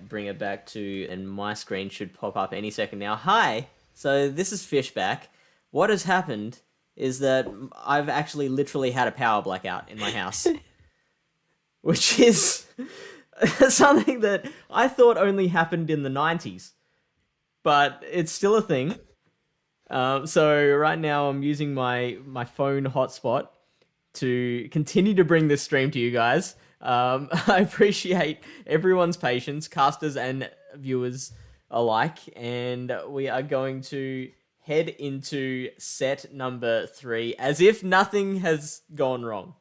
bring it back to, and my screen should pop up any second now. Hi! So this is Fishback. What has happened is that I've actually literally had a power blackout in my house, which is something that I thought only happened in the 90s, but it's still a thing. So right now I'm using my phone hotspot to continue to bring this stream to you guys. I appreciate everyone's patience, casters and viewers alike, and we are going to head into set number 3 as if nothing has gone wrong.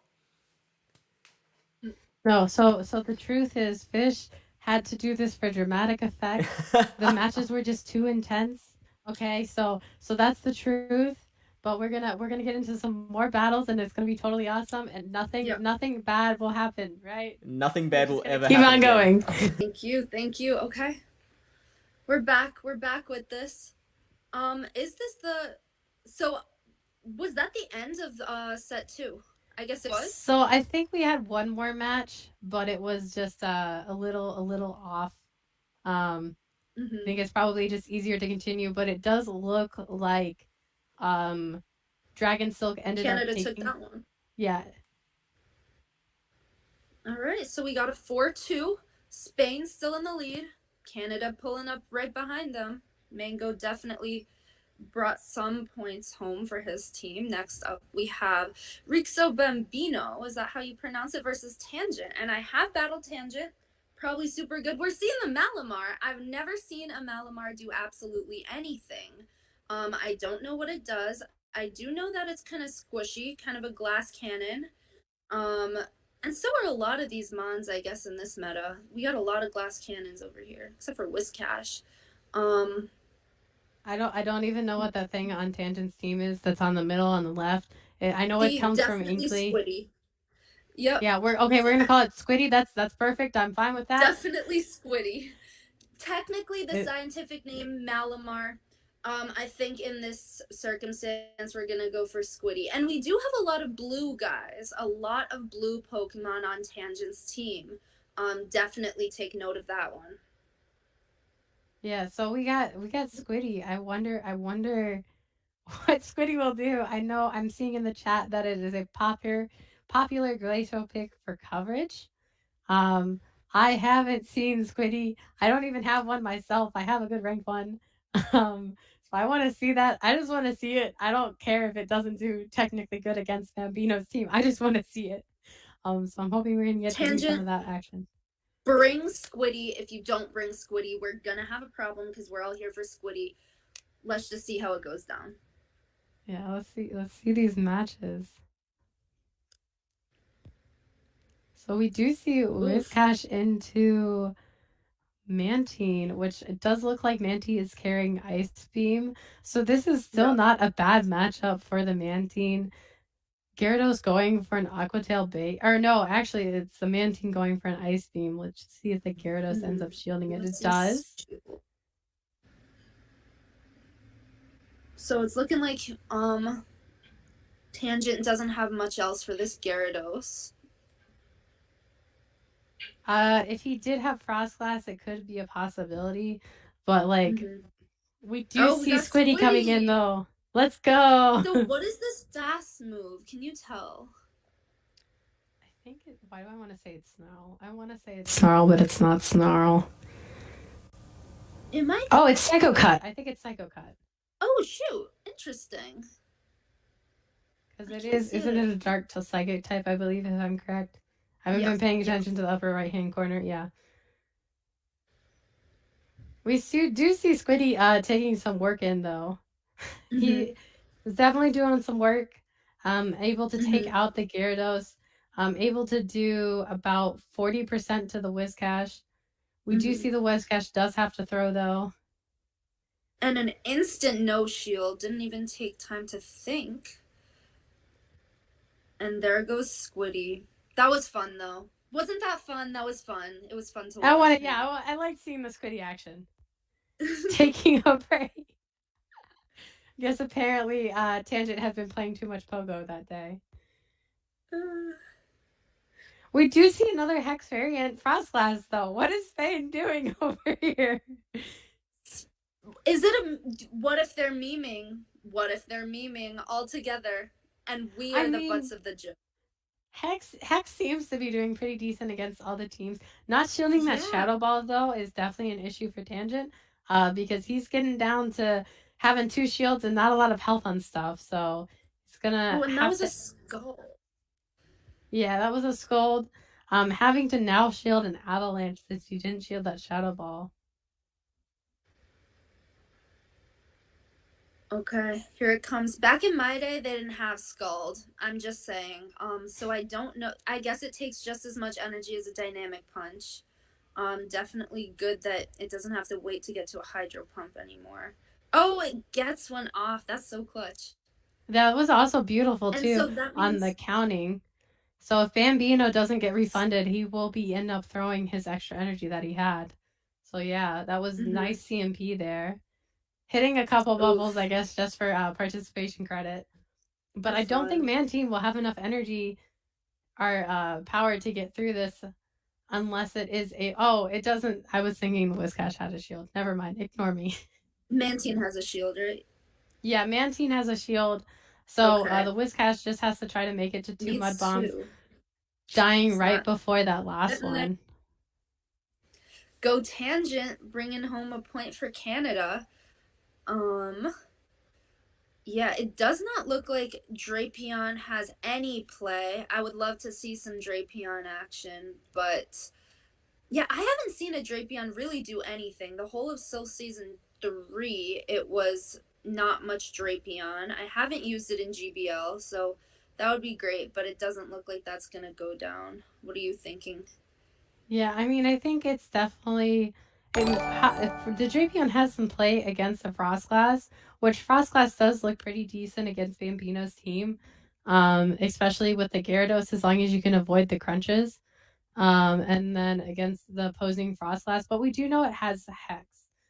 No, so the truth is, Fish had to do this for dramatic effect. The matches were just too intense. Okay, so that's the truth. But we're gonna get into some more battles, and it's gonna be totally awesome. And nothing bad will happen, right? Nothing bad will ever keep happen. Keep on going. Thank you. Okay, we're back with this. Is this the? So, was that the end of set 2? I guess it was. So I think we had one more match, but it was just a little off. I think it's probably just easier to continue, but it does look like Dragon Silk ended Canada up taking... took that one. Yeah. All right, so we got a 4-2. Spain still in the lead. Canada pulling up right behind them. Mango definitely brought some points home for his team. Next up, we have Rixo Bambino. Is that how you pronounce it? Versus Tangent. And I have battled Tangent. Probably super good. We're seeing the Malamar. I've never seen a Malamar do absolutely anything. I don't know what it does. I do know that it's kind of squishy, kind of a glass cannon. And so are a lot of these mons, I guess, in this meta. We got a lot of glass cannons over here, except for Whiscash. I don't even know what that thing on Tangent's team is that's on the middle on the left. I know it comes from Inkley. Squiddy. Yep. Yeah, we're gonna call it Squiddy. That's perfect. I'm fine with that. Definitely Squiddy. Technically, the scientific name Malamar. I think in this circumstance, we're gonna go for Squiddy. And we do have a lot of blue guys, a lot of blue Pokemon on Tangent's team. Definitely take note of that one. Yeah, so we got Squiddy. I wonder what Squiddy will do. I know I'm seeing in the chat that it is a popular glacial pick for coverage. I haven't seen Squiddy. I don't even have one myself. I have a good rank one. So I want to see that. I just want to see it. I don't care if it doesn't do technically good against Bambino's team. I just want to see it. So I'm hoping we're gonna get to see some of that action. Bring Squiddy. If you don't bring Squiddy, we're gonna have a problem because we're all here for Squiddy. Let's just see how it goes down. Yeah, let's see these matches. So we do see Whiscash into Mantine, which it does look like Mantine is carrying Ice Beam. So this is still not a bad matchup for the Mantine. Gyarados going for an Aquatail bait. Or no, actually, it's the Mantine going for an Ice Beam. Let's see if the Gyarados ends up shielding it. It does. So it's looking like Tangent doesn't have much else for this Gyarados. If he did have Frost Glass, it could be a possibility. But like we do see Squiddy coming in though. Let's go. So what is this DAS move? Can you tell? I think why do I want to say it's Snarl? I want to say it's Snarl, but it's not Snarl. It might. Oh, it's Psycho Cut. I think it's Psycho Cut. Oh shoot! Interesting. Because isn't it a dark to psychic type? I believe, if I'm correct. I haven't been paying attention to the upper right hand corner. Yeah. We do see Squiddy taking some work in though. He is definitely doing some work. Able to take out the Gyarados. Able to do about 40% to the Whiscash. We do see the Whiscash does have to throw though. And an instant no shield. Didn't even take time to think. And there goes Squiddy. That was fun though. Wasn't that fun? That was fun. It was fun to watch. I like seeing the Squiddy action. Taking a break. Yes, apparently Tangent has been playing too much Pogo that day. We do see another Hex variant, Frostglass, though. What is Spain doing over here? Is it what if they're memeing? What if they're memeing all together and we I are the mean, butts of the joke? Hex seems to be doing pretty decent against all the teams. Not shielding that Yeah. Shadow Ball, though, is definitely an issue for Tangent, because he's getting down to having 2 shields and not a lot of health on stuff, so he's gonna Oh, and that have was a to... skull. Yeah, that was a scold. Having to now shield an Avalanche since you didn't shield that Shadow Ball. Okay, here it comes. Back in my day, they didn't have Scald. I'm just saying. So I don't know. I guess it takes just as much energy as a dynamic punch. Definitely good that it doesn't have to wait to get to a hydro pump anymore. Oh, it gets one off. That's so clutch. That was also beautiful, And too, so that on the means counting. So if Bambino doesn't get refunded, he will be end up throwing his extra energy that he had. So yeah, that was nice CMP there. Hitting a couple bubbles, I guess, just for participation credit. But I don't think Man Team will have enough energy or power to get through this unless it is a... Oh, it doesn't... I was thinking Whiscash had a shield. Never mind. Ignore me. Mantine has a shield, right? Yeah, Mantine has a shield. So Okay. the Whiscash just has to try to make it to 2 mud bombs, Too. dying right before that last one. Go Tangent, bringing home a point for Canada. Yeah, it does not look like Drapion has any play. I would love to see some Drapion action, but yeah, I haven't seen a Drapion really do anything. The whole of Soul Season 3, it was not much Drapion. I haven't used it in GBL, so that would be great, but it doesn't look like that's going to go down. What are you thinking? Yeah, I mean, I think it's definitely... the Drapion has some play against the Frostglass, which Frostglass does look pretty decent against Bambino's team, especially with the Gyarados, as long as you can avoid the crunches, and then against the opposing Frostglass. But we do know it has Hex,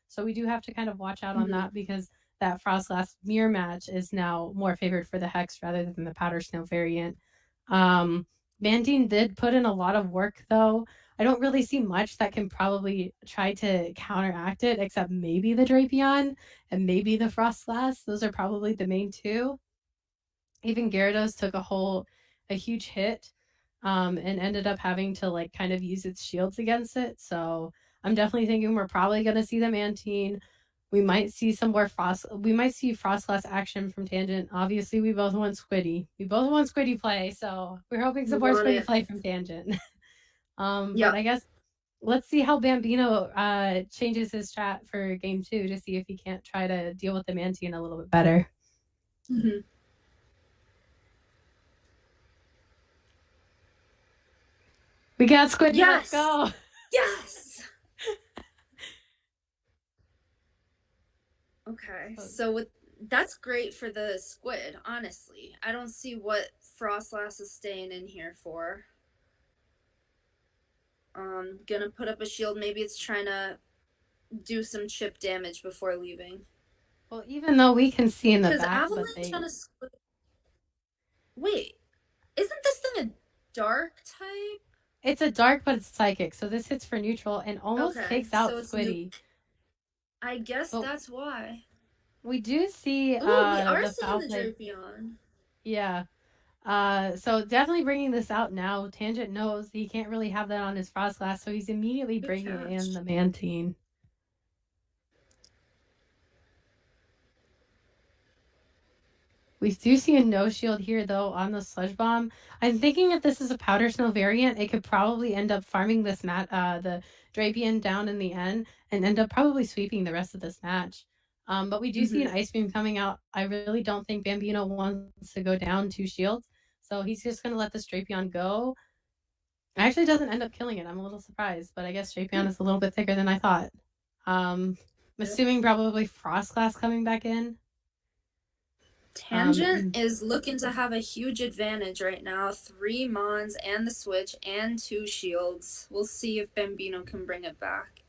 so we do have to kind of watch out on that, because that Frostglass mirror match is now more favored for the Hex rather than the Powder Snow variant. Mandine did put in a lot of work, though. I don't really see much that can probably try to counteract it, except maybe the Drapion and maybe the Frostglass. Those are probably the main 2. Even Gyarados took a huge hit, and ended up having to like kind of use its shields against it. So I'm definitely thinking we're probably going to see the Mantine. We might see some more Frostglass action from Tangent. Obviously, we both want Squiddy. We both want Squiddy play, so we're hoping some more Squiddy play from Tangent. But I guess let's see how Bambino changes his strat for game 2 to see if he can't try to deal with the Mantine a little bit better. We got Squiddy. Yes! Let's go. Yes! Okay, so that's great for the squid, honestly. I don't see what Frostlass is staying in here for. Gonna put up a shield. Maybe it's trying to do some chip damage before leaving. Well, even though we can see in the back, Avalanche on a squid. Wait, isn't this thing a dark type? It's a dark, but it's psychic, so this hits for neutral and almost takes out Squiddy. I guess that's why. We do see we are seeing the Drapion. Yeah. So definitely bringing this out now. Tangent knows he can't really have that on his Frostglass, so he's immediately bringing in the Mantine. We do see a no shield here, though, on the Sludge Bomb. I'm thinking if this is a Powder Snow variant, it could probably end up farming this the Drapion down in the end and end up probably sweeping the rest of this match. But we do see an Ice Beam coming out. I really don't think Bambino wants to go down 2 shields, so he's just going to let this Drapion go. It actually doesn't end up killing it. I'm a little surprised, but I guess Drapion is a little bit thicker than I thought. I'm assuming probably Frostglass coming back in. Tangent is looking to have a huge advantage right now. 3 Mons and the Switch and 2 shields. We'll see if Bambino can bring it back.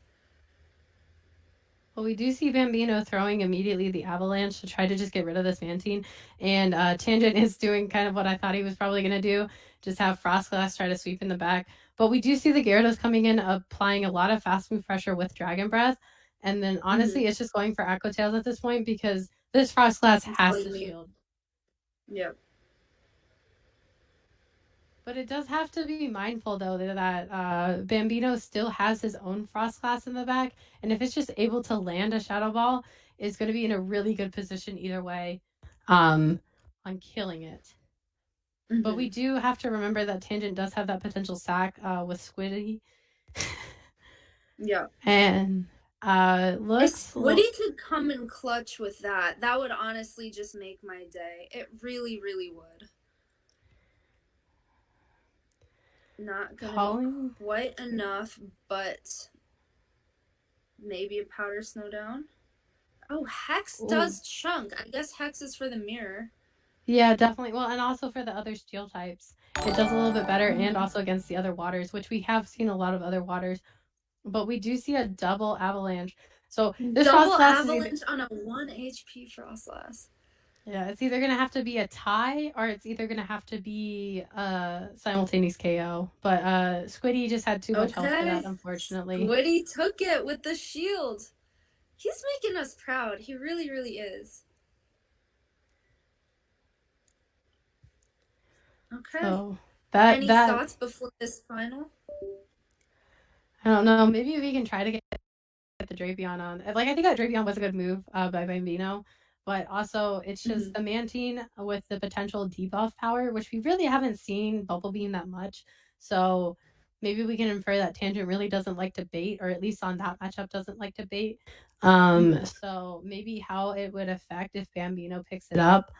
Well, we do see Bambino throwing immediately the Avalanche to try to just get rid of this Mantine. And Tangent is doing kind of what I thought he was probably going to do. just have Frostglass try to sweep in the back. But we do see the Gyarados coming in, applying a lot of fast move pressure with Dragon Breath. And then honestly, it's just going for Echo Tails at this point because this Frostglass has to shield. Yep. But it does have to be mindful, though, that Bambino still has his own Frostglass in the back. And if it's just able to land a Shadow Ball, it's going to be in a really good position either way on killing it. But we do have to remember that Tangent does have that potential sack with Squiddy. Yeah. And looks... If Squiddy could come in clutch with that, that would honestly just make my day. It really, really would. Not gonna be quite enough, but maybe a Powder Snow down. Oh, Hex does chunk. I guess Hex is for the mirror. Yeah, definitely. Well, and also for the other steel types. It does a little bit better, and also against the other waters, which we have seen a lot of other waters. But we do see a double avalanche. So this double avalanche on a 1 HP Frostlass. Yeah, it's either gonna have to be a tie or it's either gonna have to be a simultaneous KO. But Squiddy just had too much health for that, unfortunately. Squiddy took it with the shield. He's making us proud. He really, really is. Okay. So any thoughts before this final? I don't know. Maybe we can try to get the Drapion on. Like, I think that Drapion was a good move by Bambino. But also, it's just the Mantine with the potential debuff power, which we really haven't seen Bubble Beam that much. So maybe we can infer that Tangent really doesn't like to bait, or at least on that matchup doesn't like to bait. So maybe how it would affect if Bambino picks it up,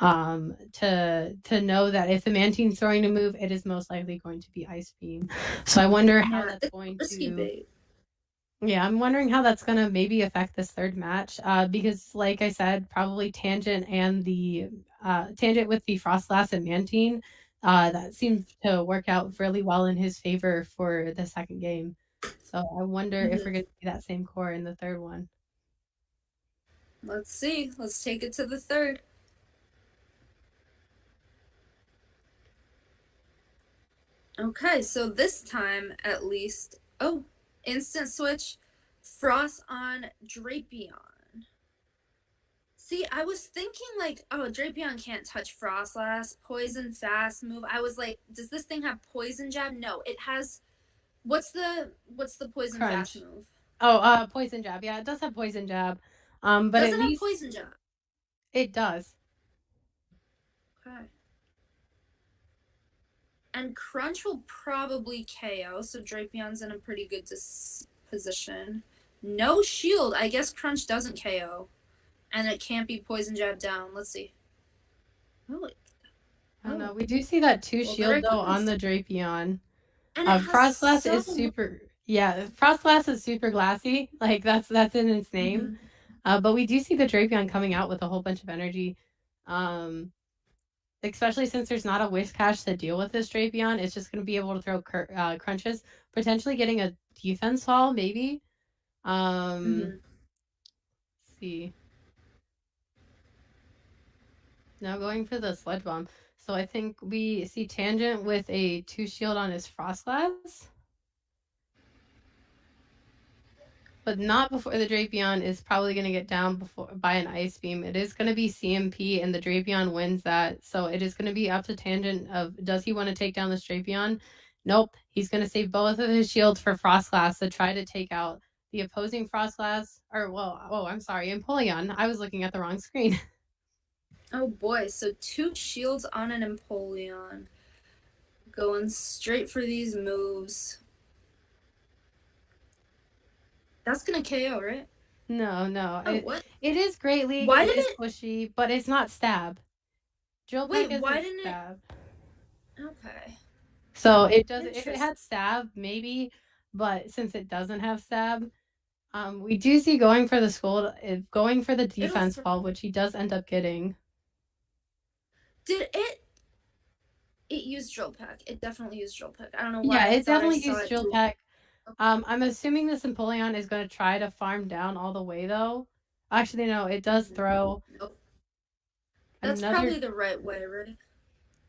to know that if the Mantine's throwing a move, it is most likely going to be Ice Beam. So I wonder how that's going to... Bait. Yeah, I'm wondering how that's going to maybe affect this third match, because, like I said, probably Tangent and the Tangent with the Frostlass and Mantine, that seems to work out really well in his favor for the second game. So I wonder if we're going to see that same core in the third one. Let's see. Let's take it to the third. Okay, so this time at least... Oh, instant switch. Frost on Drapion. See, I was thinking like, oh, Drapion can't touch Frostlass. Poison fast move. I was like, does this thing have poison jab? No, it has... What's the poison fast move? Oh, poison jab. Yeah, it does have poison jab. But does it have poison jab? It does. Okay. And Crunch will probably KO, so Drapion's in a pretty good position. No shield. I guess Crunch doesn't KO. And it can't be poison jab down. Let's see. Oh, I don't know. We do see that shield though on the Drapion. And Frostlass is super... Yeah, Frostlass is super glassy. Like, that's in its name. But we do see the Drapion coming out with a whole bunch of energy. Especially since there's not a Wish Cache to deal with this Drapion. It's just going to be able to throw crunches. Potentially getting a defense fall, maybe. Let's see. Now going for the Sludge Bomb. So I think we see Tangent with a 2 shield on his Frostlass. But not before the Drapion is probably going to get down by an Ice Beam. It is going to be CMP, and the Drapion wins that. So it is going to be up to Tangent of, does he want to take down this Drapion? Nope. He's going to save both of his shields for Frostlass to try to take out the opposing Frostlass. I'm sorry, Empoleon. I was looking at the wrong screen. Oh boy, so 2 shields on an Empoleon. Going straight for these moves. That's gonna KO, right? No. Oh, what? It is Great League. Why did it pushy, but it's not stab. Wait, why didn't stab. Okay. So it does. If it had stab, maybe, but since it doesn't have stab, we do see going for the defense fall, which he does end up getting. Did it? It used Drill Peck. It definitely used Drill Peck. I don't know why. Yeah, it definitely used Drill Peck. I'm assuming this Empoleon is going to try to farm down all the way, though. Actually, no, it does throw. Nope. That's probably the right way, right?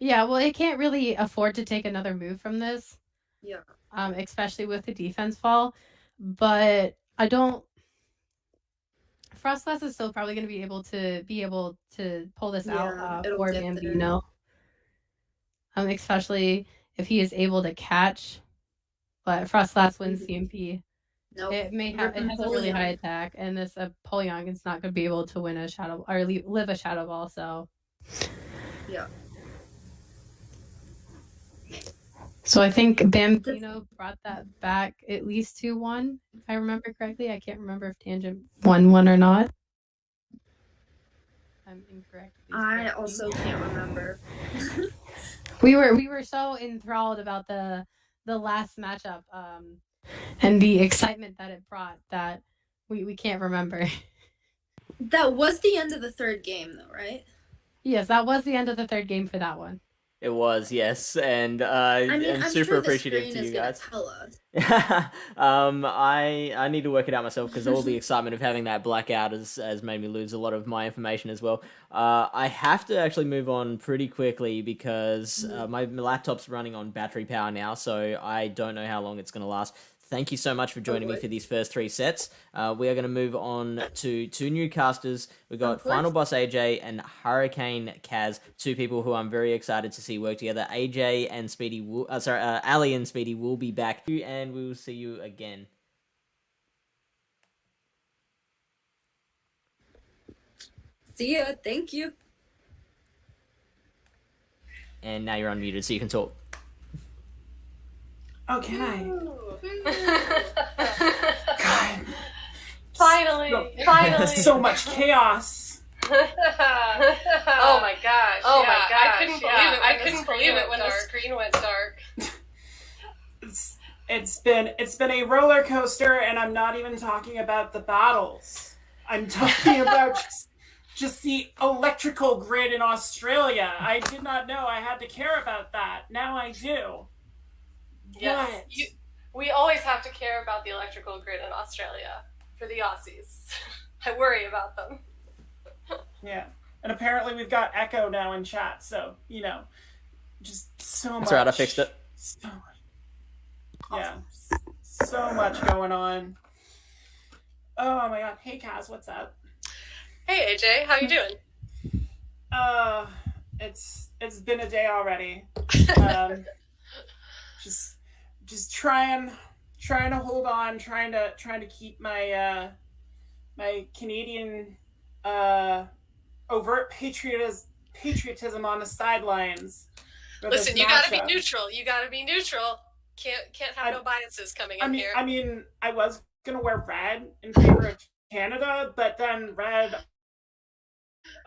Yeah, well, it can't really afford to take another move from this. Yeah. Especially with the defense fall. But I don't. Frostlass is still probably going to be able to pull this out It'll for get there. Bambino. Especially if he is able to catch. But Frostlass wins CMP. Nope. It has a really high attack, and this Polion is not going to be able to win a shadow or live a shadow ball. So yeah. So I think Bambino brought that back at least 2-1, if I remember correctly. I can't remember if Tangent won one or not. I'm incorrect. I also can't remember. we were so enthralled about the last matchup and the excitement that it brought that we can't remember. That was the end of the third game, though, right? Yes, that was the end of the third game for that one. It was, yes, and I'm super sure appreciative to you guys. Tell us. I need to work it out myself because all the excitement of having that blackout has made me lose a lot of my information as well. I have to actually move on pretty quickly because my laptop's running on battery power now, so I don't know how long it's going to last. Thank you so much for joining me for these first 3 sets. We are going to move on to 2 new casters. We've got Final Boss AJ and Hurricane Kaz, 2 people who I'm very excited to see work together. AJ and Speedy, Ali and Speedy will be back, and we will see you again. See ya. Thank you. And now you're unmuted, so you can talk. Okay. God. Finally. So much chaos. Oh my gosh. I couldn't believe it when the screen went dark. It's been a roller coaster, and I'm not even talking about the battles. I'm talking about just the electrical grid in Australia. I did not know I had to care about that. Now I do. Yes. We always have to care about the electrical grid in Australia for the Aussies. I worry about them. Yeah. And apparently we've got echo now in chat, so, just so much. That's right, I fixed it. So much. Yeah. So much going on. Oh my god. Hey, Kaz, what's up? Hey, AJ, how you doing? It's been a day already. Just trying to hold on, trying to keep my my Canadian overt patriotism on the sidelines. Listen, you gotta be neutral. Can't have no biases coming in here. I mean, I was gonna wear red in favor of Canada, but then red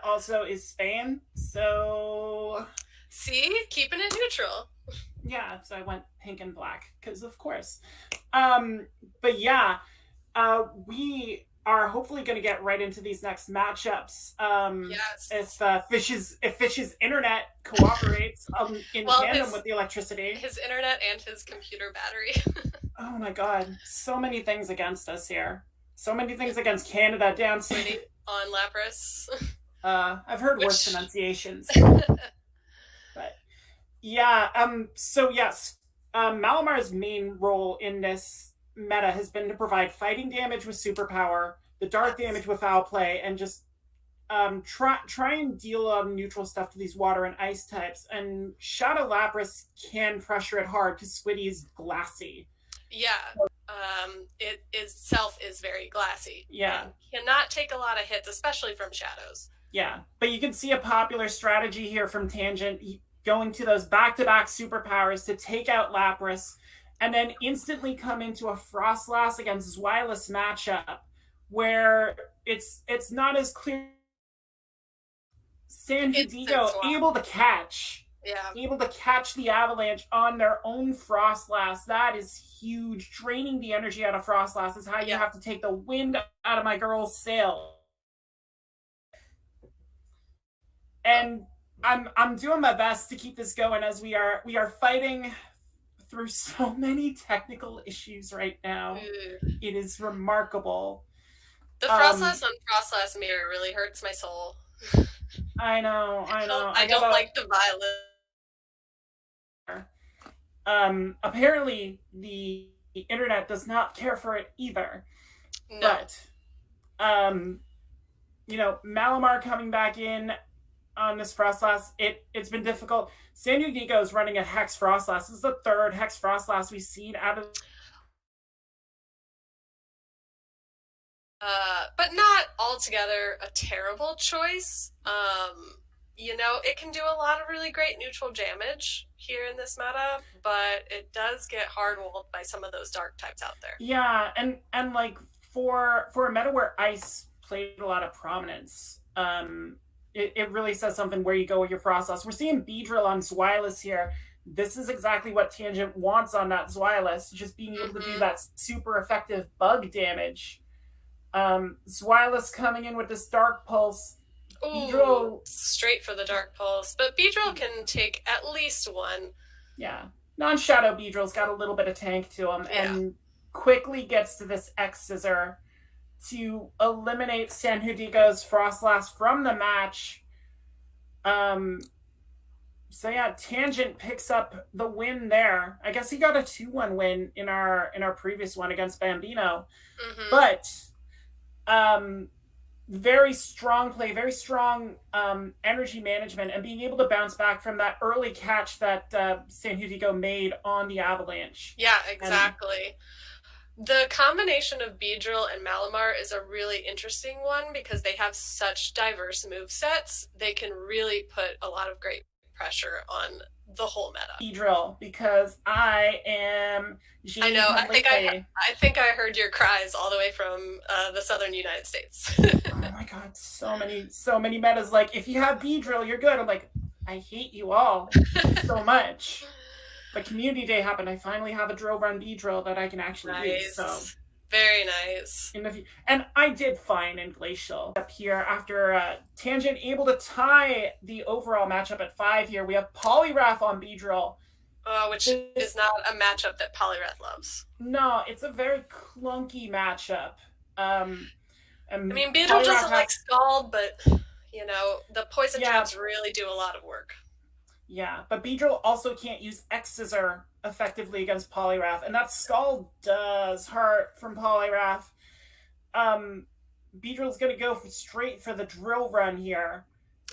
also is Spain, so see, keeping it neutral. Yeah, so I went pink and black because of course. But yeah, we are hopefully going to get right into these next matchups. Yes. If Fish's internet cooperates in tandem with the electricity. His internet and his computer battery. Oh my god, so many things against us here. So many things against Canada down on Lapras. I've heard worse pronunciations. But yeah, so yes, Malamar's main role in this meta has been to provide fighting damage with superpower, the dark damage with foul play, and just try and deal neutral stuff to these water and ice types. And Shadow Lapras can pressure it hard because Squiddy is glassy. Yeah, it itself is very glassy. Yeah. Cannot take a lot of hits, especially from shadows. Yeah, but you can see a popular strategy here from Tangent, going to those back-to-back superpowers to take out Lapras, and then instantly come into a Frostlass against Zweilous matchup, where it's not as clear. San Diego able to catch the Avalanche on their own Frostlass. That is huge. Draining the energy out of Frostlass is how you have to take the wind out of my girl's sail. And I'm doing my best to keep this going as we are fighting through so many technical issues right now. It is remarkable. The Frostlass on Frostlass mirror really hurts my soul. I know. I don't like the violet Apparently the internet does not care for it either. No. But Malamar coming back in on this Frostlass, it's been difficult. San Diego is running a Hex Frostlass. This is the third Hex Frostlass we've seen out of. But not altogether a terrible choice. It can do a lot of really great neutral damage here in this meta, but it does get hard walled by some of those dark types out there. Yeah, and like for a meta where ice played a lot of prominence, it really says something where you go with your Frostlass. We're seeing Beedrill on Zweilous here. This is exactly what Tangent wants on that Zweilous, just being able to do that super effective bug damage. Zweilous coming in with this Dark Pulse. Ooh, straight for the Dark Pulse. But Beedrill can take at least one. Yeah. Non-Shadow Beedrill's got a little bit of tank to him, and quickly gets to this X-Scissor to eliminate San Dieg's Frostlass from the match. So yeah, Tangent picks up the win there. I guess he got a 2-1 win in our previous one against Bambino. But very strong play, very strong energy management, and being able to bounce back from that early catch that San Diego made on the Avalanche. Yeah, exactly. The combination of Beedrill and Malamar is a really interesting one because they have such diverse move sets. They can really put a lot of great pressure on the whole meta. Beedrill, because I am. I know. I think I heard your cries all the way from the southern United States. Oh my god, so many metas. Like, if you have Beedrill, you're good. I'm like, I hate you all so much. But Community Day happened. I finally have a drill run Beedrill that I can actually use. So very nice. And I did fine in Glacial up here after Tangent able to tie the overall matchup at 5 here. We have Poliwrath on Beedrill. Which is not a matchup that Poliwrath loves. No, it's a very clunky matchup. Beedrill doesn't like Scald, but, the poison traps really do a lot of work. Yeah, but Beedrill also can't use X-Scissor effectively against Poliwrath, and that Scald does hurt from Poliwrath. Beedrill's going to go straight for the drill run here.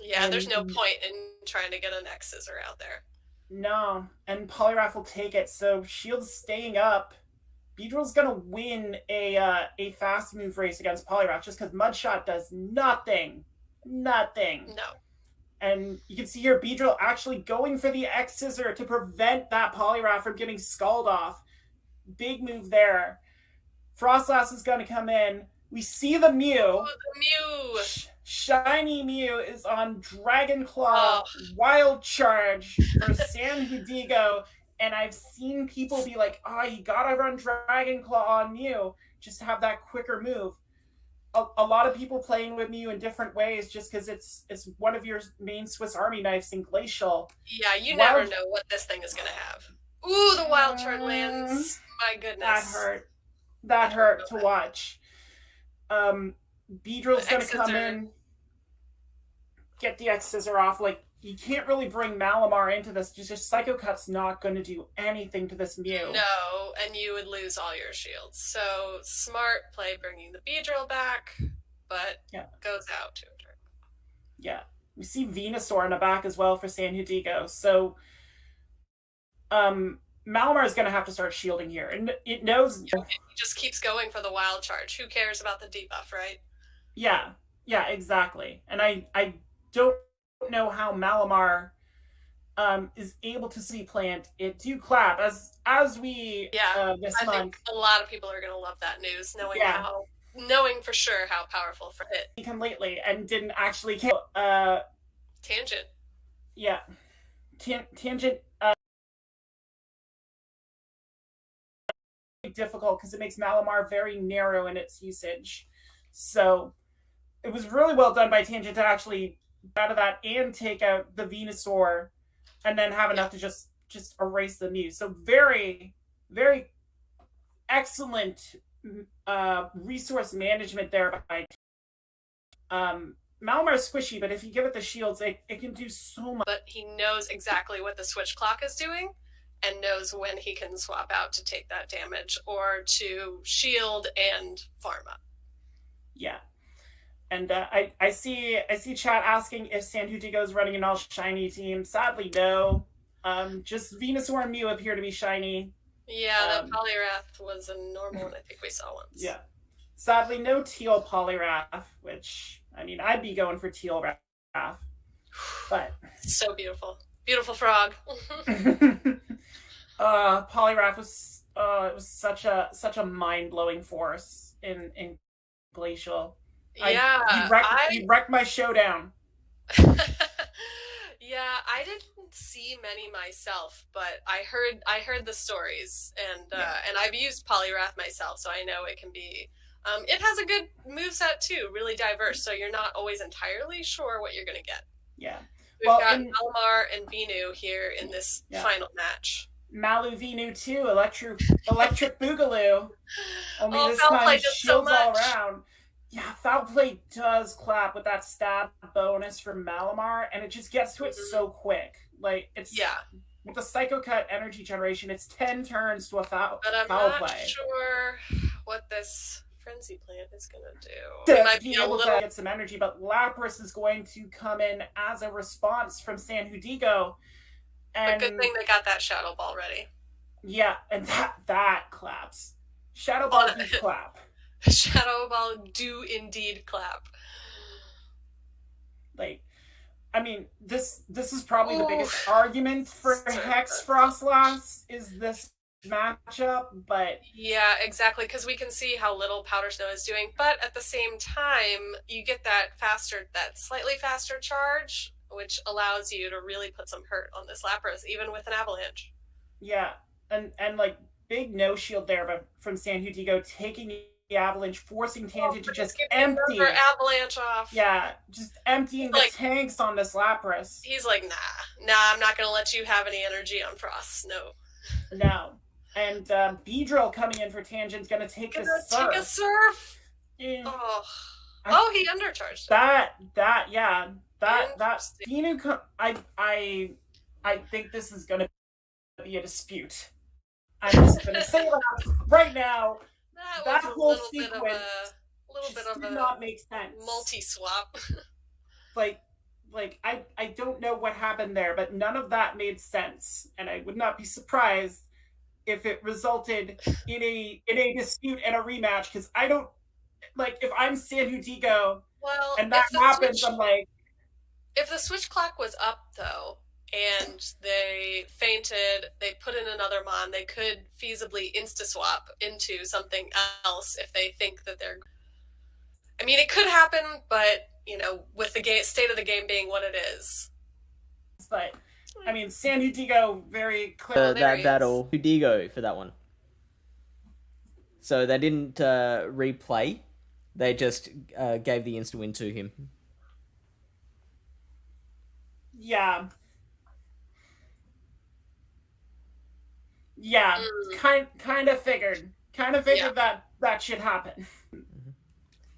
Yeah, there's no point in trying to get an X-Scissor out there. No, and Poliwrath will take it, so Shield's staying up. Beedrill's going to win a fast move race against Poliwrath just because Mudshot does nothing. Nothing. No. And you can see here Beedrill actually going for the X-Scissor to prevent that Poliwrath from getting Scald off. Big move there. Frostlass is going to come in. We see the Mew. Oh, the Mew. Shiny Mew is on Dragon Claw Wild Charge for San Diego. And I've seen people be like, you gotta run Dragon Claw on Mew just to have that quicker move. A lot of people playing with Mew in different ways just because it's one of your main Swiss Army knives in Glacial. Yeah, you never know what this thing is going to have. Ooh, the Wild Turn lands. My goodness. That hurt to watch. Beedrill's going to come in, get the X-Scissor off. Like, you can't really bring Malamar into this. Just Psycho Cut's not going to do anything to this Mew. No, and you would lose all your shields. So, smart play bringing the Beedrill back, but goes out to a turn. Yeah. We see Venusaur in the back as well for San Diego. So, Malamar is going to have to start shielding here. And it knows... It just keeps going for the Wild Charge. Who cares about the debuff, right? Yeah, exactly. And I don't know how Malamar is able to see plant it do clap as we this month. I think a lot of people are going to love that news, knowing for sure how powerful for it become lately and didn't actually Tangent. Yeah, Tangent. Difficult because it makes Malamar very narrow in its usage. So it was really well done by Tangent to actually out of that and take out the Venusaur and then have enough to just erase the Mew. So very, very excellent resource management there by Malamar is squishy, but if you give it the shields, it can do so much. But he knows exactly what the switch clock is doing, and knows when he can swap out to take that damage or to shield and farm up. Yeah. And I see chat asking if San Diego is running an all shiny team. Sadly, no. Just Venusaur and Mew appear to be shiny. Yeah, the Poliwrath was a normal one I think we saw once. Yeah. Sadly, no teal Poliwrath, which, I mean, I'd be going for teal Wrath. But so beautiful. Beautiful frog. Poliwrath was it was such a mind-blowing force in Glacial. Yeah. He wrecked my showdown. Yeah, I didn't see many myself, but I heard the stories, and I've used Poliwrath myself, so I know it can be. It has a good moveset too, really diverse, so you're not always entirely sure what you're going to get. Yeah. We've got Malamar and Venu here in this final match. Malu Venu too, electric Boogaloo. Only this Foul time Play does so shields much. all around. Yeah, Foul Play does clap with that stab bonus from Malamar, and it just gets to it so quick. Like, it's with the Psycho Cut energy generation, it's 10 turns to a foul play. But I'm not sure what this Frenzy Plant is going to do. It might be able to get some energy, but Lapras is going to come in as a response from San Diego. And but good thing they got that Shadow Ball ready. Yeah, and that claps. Shadow Ball do clap. Shadow Ball do indeed clap. Like, I mean, this is probably the biggest argument for Hex Frostlass is this matchup, but yeah, exactly, because we can see how little Powder Snow is doing, but at the same time, you get that slightly faster charge, which allows you to really put some hurt on this Lapras, even with an Avalanche. Yeah, and like big no shield there, but from San Diego taking the Avalanche, forcing Tangent to just empty Avalanche off. Yeah, just emptying the tanks on this Lapras. He's like, nah, I'm not gonna let you have any energy on Frost. No. And Beedrill coming in for Tangent's gonna take a surf. Take a surf. Yeah. He undercharged. That Venu. I think this is gonna be a dispute. I'm just gonna say that right now. That whole sequence did not make sense. Multi-swap. like I don't know what happened there, but none of that made sense, and I would not be surprised if it resulted in a dispute and a rematch, because I don't like if I'm San Diego and that happens. I'm like, if the switch clock was up though, and they fainted, they put in another mon, they could feasibly insta-swap into something else if they think that they're... I mean, it could happen, but, with the state of the game being what it is. But, I mean, San Diego very clear. That'll Diego for that one. So they didn't replay. They just gave the insta-win to him. Yeah. Yeah, kind of figured that should happen.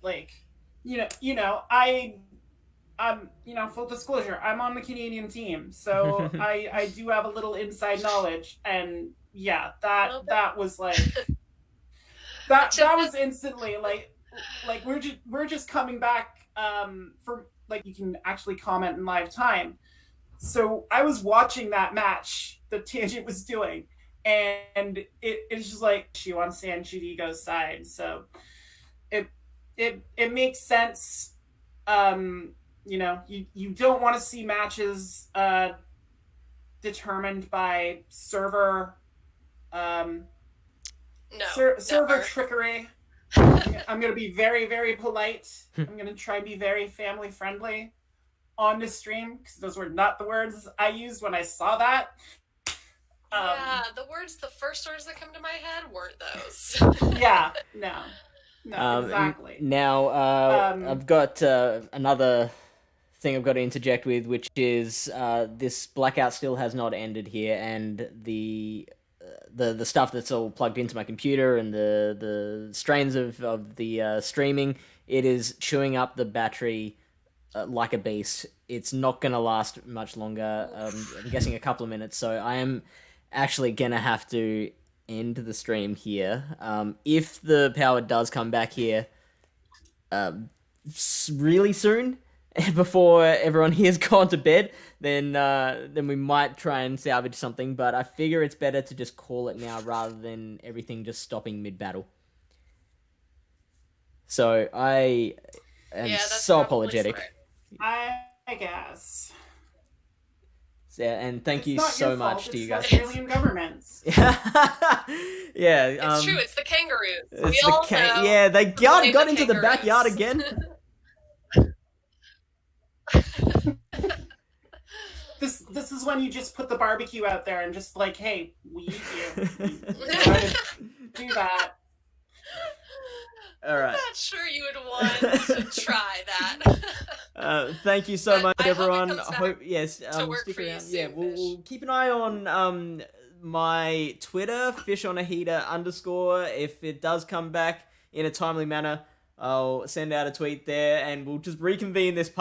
Like, I'm full disclosure, I'm on the Canadian team, so I do have a little inside knowledge, and yeah, that was like that was instantly like we're just coming back from, like, you can actually comment in live time. So I was watching that match that Tangent was doing, and it's just like she on San Diego's side, so it makes sense. You don't want to see matches determined by server server trickery. I'm going to be very, very polite. I'm going to try and be very family friendly on the stream, because those were not the words I used when I saw that. The first words that come to my head weren't those. Yeah, no, exactly. Now, I've got another thing I've got to interject with, which is this blackout still has not ended here, and the stuff that's all plugged into my computer and the strains of the streaming, it is chewing up the battery like a beast. It's not going to last much longer. I'm guessing a couple of minutes, so I am actually gonna have to end the stream here. If the power does come back here really soon, before everyone here's gone to bed, then we might try and salvage something. But I figure it's better to just call it now rather than everything just stopping mid-battle. So I am that's so probably apologetic. smart. I guess. Yeah, and thank It's you not so your much fault, to you it's guys. Australian governments. Yeah, It's true. It's the kangaroos. We all know. yeah, they got Blame the into the kangaroos. backyard again. This is when you just put the barbecue out there and just like, hey, we eat you. Gotta do that. All right. I'm not sure you would want to try that. Thank you so much, I hope it everyone. comes back Hope yes. to work Stick for you around. soon, Yeah, we'll Fish. keep an eye on my Twitter, _. If it does come back in a timely manner, I'll send out a tweet there, and we'll just reconvene this part.